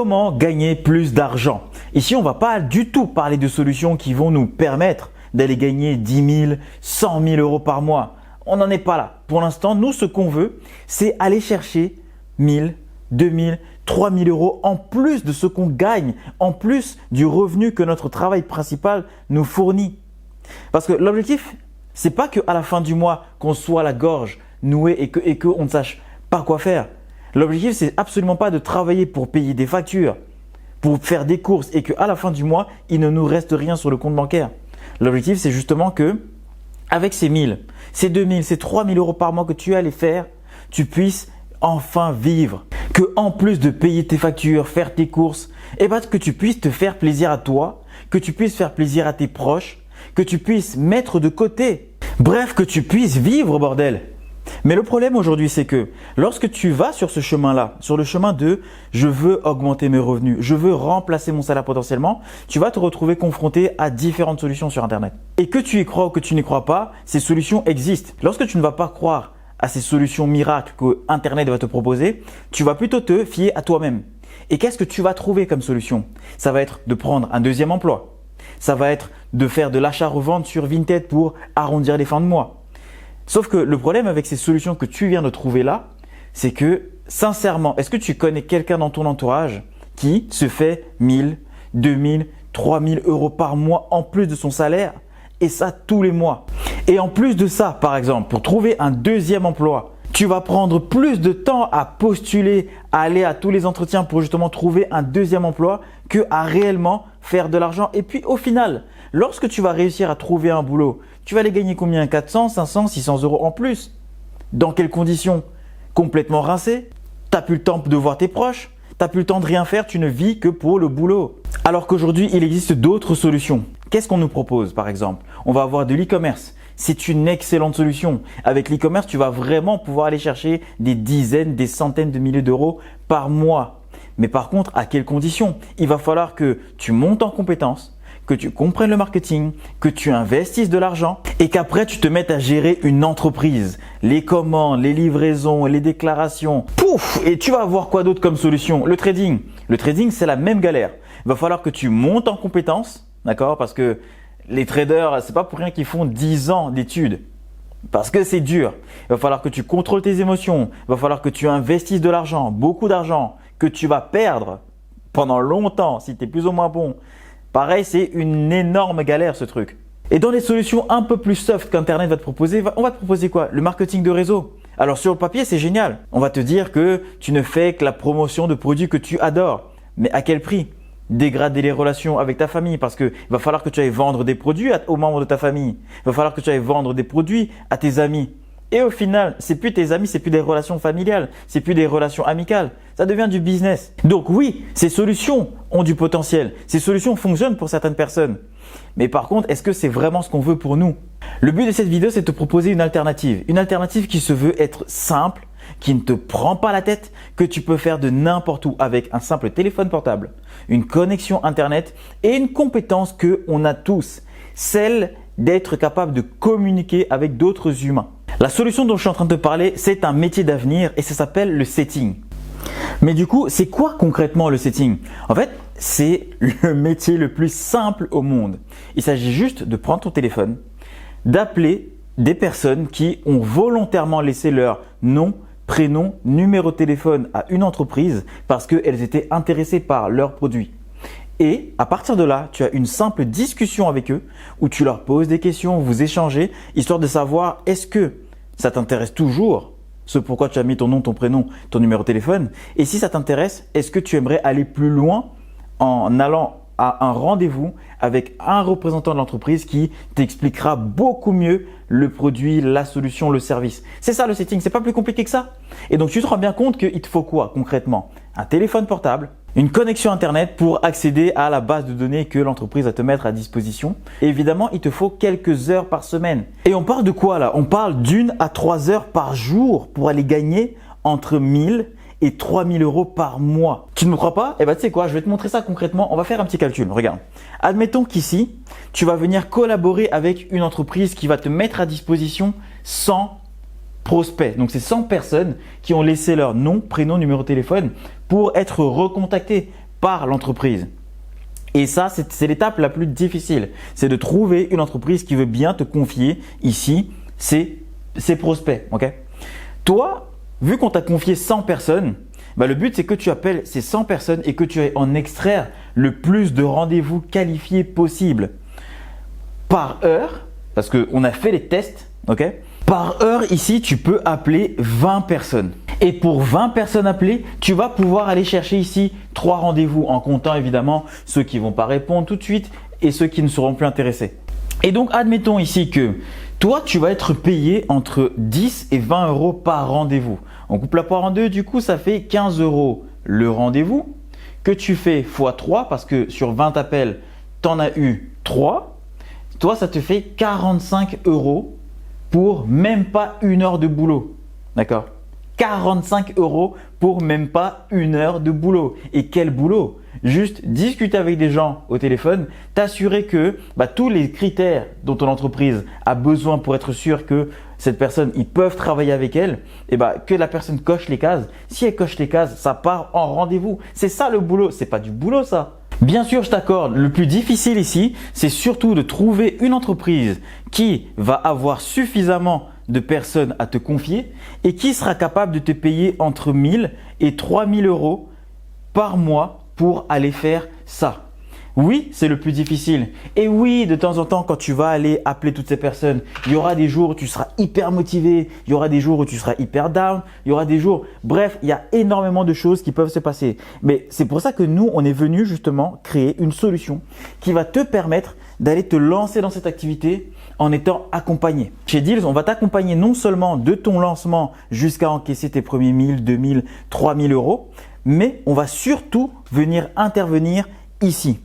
Comment gagner plus d'argent? Ici, on ne va pas du tout parler de solutions qui vont nous permettre d'aller gagner 10 000, 100 000 euros par mois. On n'en est pas là. Pour l'instant, nous, ce qu'on veut, c'est aller chercher 1000, 2000, 3000 euros en plus de ce qu'on gagne, en plus du revenu que notre travail principal nous fournit. Parce que l'objectif, c'est pas qu'à la fin du mois, qu'on soit la gorge nouée et qu'on ne sache pas quoi faire. L'objectif, c'est absolument pas de travailler pour payer des factures, pour faire des courses et qu'à la fin du mois, il ne nous reste rien sur le compte bancaire. L'objectif, c'est justement que avec ces 1000, ces 2000, ces 3000 euros par mois que tu allais faire, tu puisses enfin vivre. Que en plus de payer tes factures, faire tes courses, que tu puisses te faire plaisir à toi, que tu puisses faire plaisir à tes proches, que tu puisses mettre de côté. Bref, que tu puisses vivre, bordel. Mais le problème aujourd'hui, c'est que lorsque tu vas sur ce chemin-là, sur le chemin de « je veux augmenter mes revenus, je veux remplacer mon salaire potentiellement », tu vas te retrouver confronté à différentes solutions sur Internet. Et que tu y crois ou que tu n'y crois pas, ces solutions existent. Lorsque tu ne vas pas croire à ces solutions miracles que Internet va te proposer, tu vas plutôt te fier à toi-même. Et qu'est-ce que tu vas trouver comme solution? Ça va être de prendre un deuxième emploi. Ça va être de faire de l'achat-revente sur Vinted pour arrondir les fins de mois. Sauf que le problème avec ces solutions que tu viens de trouver là, c'est que sincèrement, est-ce que tu connais quelqu'un dans ton entourage qui se fait 1000, 2000, 3000 euros par mois en plus de son salaire et ça tous les mois? Et en plus de ça, par exemple, pour trouver un deuxième emploi, tu vas prendre plus de temps à postuler, à aller à tous les entretiens pour justement trouver un deuxième emploi que à réellement faire de l'argent. Et puis au final, lorsque tu vas réussir à trouver un boulot, tu vas aller gagner combien? 400, 500, 600 euros en plus. Dans quelles conditions? Complètement rincé. Tu n'as plus le temps de voir tes proches. Tu n'as plus le temps de rien faire. Tu ne vis que pour le boulot. Alors qu'aujourd'hui, il existe d'autres solutions. Qu'est-ce qu'on nous propose par exemple? On va avoir de l'e-commerce. C'est une excellente solution. Avec l'e-commerce, tu vas vraiment pouvoir aller chercher des dizaines, des centaines de milliers d'euros par mois. Mais par contre, à quelles conditions? Il va falloir que tu montes en compétences, que tu comprennes le marketing, que tu investisses de l'argent et qu'après tu te mettes à gérer une entreprise. Les commandes, les livraisons, les déclarations. Pouf! Et tu vas avoir quoi d'autre comme solution? Le trading. Le trading, c'est la même galère. Il va falloir que tu montes en compétences, d'accord? Parce que les traders, c'est pas pour rien qu'ils font 10 ans d'études. Parce que c'est dur. Il va falloir que tu contrôles tes émotions. Il va falloir que tu investisses de l'argent, beaucoup d'argent, que tu vas perdre pendant longtemps si tu es plus ou moins bon. Pareil, c'est une énorme galère ce truc. Et dans les solutions un peu plus soft qu'Internet va te proposer, on va te proposer quoi? Le marketing de réseau. Alors sur le papier, c'est génial. On va te dire que tu ne fais que la promotion de produits que tu adores. Mais à quel prix? Dégrader les relations avec ta famille parce qu'il va falloir que tu ailles vendre des produits aux membres de ta famille. Il va falloir que tu ailles vendre des produits à tes amis. Et au final, c'est plus tes amis, c'est plus des relations familiales, c'est plus des relations amicales. Ça devient du business. Donc oui, ces solutions ont du potentiel. Ces solutions fonctionnent pour certaines personnes. Mais par contre, est-ce que c'est vraiment ce qu'on veut pour nous? Le but de cette vidéo, c'est de te proposer une alternative. Une alternative qui se veut être simple, qui ne te prend pas la tête, que tu peux faire de n'importe où avec un simple téléphone portable, une connexion Internet et une compétence qu'on a tous, celle d'être capable de communiquer avec d'autres humains. La solution dont je suis en train de te parler, c'est un métier d'avenir et ça s'appelle le setting. Mais du coup, c'est quoi concrètement le setting? En fait, c'est le métier le plus simple au monde. Il s'agit juste de prendre ton téléphone, d'appeler des personnes qui ont volontairement laissé leur nom, prénom, numéro de téléphone à une entreprise parce qu'elles étaient intéressées par leurs produits. Et à partir de là, tu as une simple discussion avec eux où tu leur poses des questions, vous échangez, histoire de savoir est-ce que ça t'intéresse toujours, ce pourquoi tu as mis ton nom, ton prénom, ton numéro de téléphone. Et si ça t'intéresse, est-ce que tu aimerais aller plus loin en allant à un rendez-vous avec un représentant de l'entreprise qui t'expliquera beaucoup mieux le produit, la solution, le service. C'est ça le setting, c'est pas plus compliqué que ça. Et donc tu te rends bien compte qu'il te faut quoi concrètement? Un téléphone portable, une connexion Internet pour accéder à la base de données que l'entreprise va te mettre à disposition. Et évidemment, il te faut quelques heures par semaine. Et on parle de quoi là? On parle d'1 à 3 heures par jour pour aller gagner entre 1000 et 3000 euros par mois. Tu ne me crois pas? Eh ben tu sais quoi, je vais te montrer ça concrètement. On va faire un petit calcul. Regarde. Admettons qu'ici, tu vas venir collaborer avec une entreprise qui va te mettre à disposition 100 prospects. Donc c'est 100 personnes qui ont laissé leur nom, prénom, numéro de téléphone pour être recontactées par l'entreprise. Et ça, c'est l'étape la plus difficile. C'est de trouver une entreprise qui veut bien te confier ici ses prospects. Okay? Toi, vu qu'on t'a confié 100 personnes, le but c'est que tu appelles ces 100 personnes et que tu ailles en extraire le plus de rendez-vous qualifiés possible par heure, parce qu'on a fait les tests. Okay? Par heure ici, tu peux appeler 20 personnes. Et pour 20 personnes appelées, tu vas pouvoir aller chercher ici 3 rendez-vous en comptant évidemment ceux qui ne vont pas répondre tout de suite et ceux qui ne seront plus intéressés. Et donc, admettons ici que toi, tu vas être payé entre 10 et 20 euros par rendez-vous. On coupe la poire en deux, du coup, ça fait 15 euros le rendez-vous que tu fais x 3 parce que sur 20 appels, tu en as eu 3. Toi, ça te fait 45 euros pour même pas une heure de boulot. D'accord ? 45 euros pour même pas une heure de boulot. Et quel boulot! Juste discuter avec des gens au téléphone, t'assurer que tous les critères dont ton entreprise a besoin pour être sûr que cette personne, ils peuvent travailler avec elle, que la personne coche les cases. Si elle coche les cases, ça part en rendez-vous. C'est ça le boulot. C'est pas du boulot ça. Bien sûr, je t'accorde, le plus difficile ici, c'est surtout de trouver une entreprise qui va avoir suffisamment de personnes à te confier et qui sera capable de te payer entre 1000 et 3000 euros par mois pour aller faire ça. Oui, c'est le plus difficile. Et oui, de temps en temps, quand tu vas aller appeler toutes ces personnes, il y aura des jours où tu seras hyper motivé, il y aura des jours où tu seras hyper down, il y aura des jours… Bref, il y a énormément de choses qui peuvent se passer. Mais c'est pour ça que nous, on est venu justement créer une solution qui va te permettre d'aller te lancer dans cette activité en étant accompagné. Chez Deals, on va t'accompagner non seulement de ton lancement jusqu'à encaisser tes premiers 1000, 2000, 3000 euros, mais on va surtout venir intervenir ici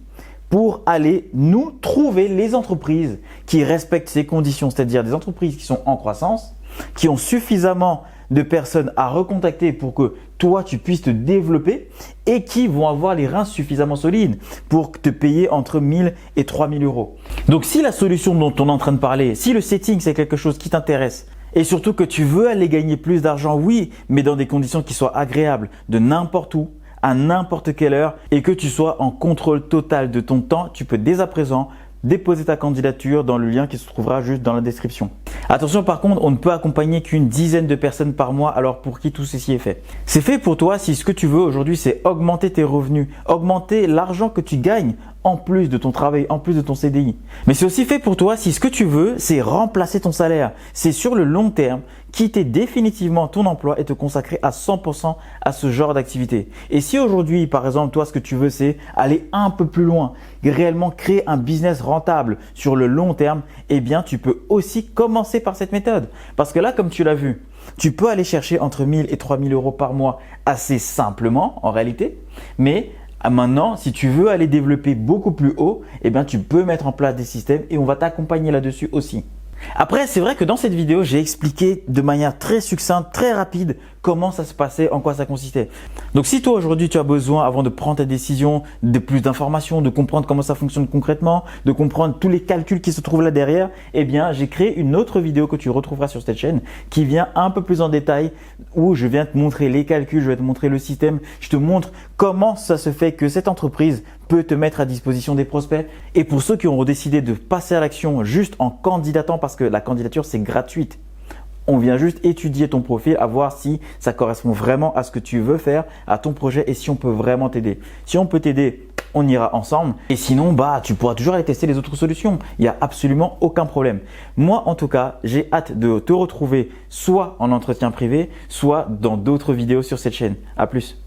pour aller nous trouver les entreprises qui respectent ces conditions, c'est-à-dire des entreprises qui sont en croissance, qui ont suffisamment de personnes à recontacter pour que toi tu puisses te développer et qui vont avoir les reins suffisamment solides pour te payer entre 1000 et 3000 euros. Donc si la solution dont on est en train de parler, si le setting c'est quelque chose qui t'intéresse et surtout que tu veux aller gagner plus d'argent, oui, mais dans des conditions qui soient agréables de n'importe où, à n'importe quelle heure et que tu sois en contrôle total de ton temps, tu peux dès à présent déposer ta candidature dans le lien qui se trouvera juste dans la description. Attention par contre, on ne peut accompagner qu'une dizaine de personnes par mois, alors pour qui tout ceci est fait. C'est fait pour toi si ce que tu veux aujourd'hui c'est augmenter tes revenus, augmenter l'argent que tu gagnes en plus de ton travail, en plus de ton CDI. Mais c'est aussi fait pour toi si ce que tu veux c'est remplacer ton salaire. C'est sur le long terme quitter définitivement ton emploi et te consacrer à 100% à ce genre d'activité. Et si aujourd'hui, par exemple, toi, ce que tu veux, c'est aller un peu plus loin, réellement créer un business rentable sur le long terme, eh bien, tu peux aussi commencer par cette méthode. Parce que là, comme tu l'as vu, tu peux aller chercher entre 1000 et 3000 euros par mois assez simplement en réalité, mais maintenant, si tu veux aller développer beaucoup plus haut, eh bien, tu peux mettre en place des systèmes et on va t'accompagner là-dessus aussi. Après, c'est vrai que dans cette vidéo, j'ai expliqué de manière très succincte, très rapide comment ça se passait, en quoi ça consistait. Donc, si toi aujourd'hui tu as besoin, avant de prendre ta décision, de plus d'informations, de comprendre comment ça fonctionne concrètement, de comprendre tous les calculs qui se trouvent là derrière, eh bien, j'ai créé une autre vidéo que tu retrouveras sur cette chaîne qui vient un peu plus en détail où je viens te montrer les calculs, je vais te montrer le système, je te montre comment ça se fait que cette entreprise peut te mettre à disposition des prospects. Et pour ceux qui ont décidé de passer à l'action juste en candidatant, parce que la candidature c'est gratuite, on vient juste étudier ton profil, à voir si ça correspond vraiment à ce que tu veux faire, à ton projet et si on peut vraiment t'aider. Si on peut t'aider, on ira ensemble. Et sinon, tu pourras toujours aller tester les autres solutions. Il n'y a absolument aucun problème. Moi, en tout cas, j'ai hâte de te retrouver soit en entretien privé, soit dans d'autres vidéos sur cette chaîne. À plus.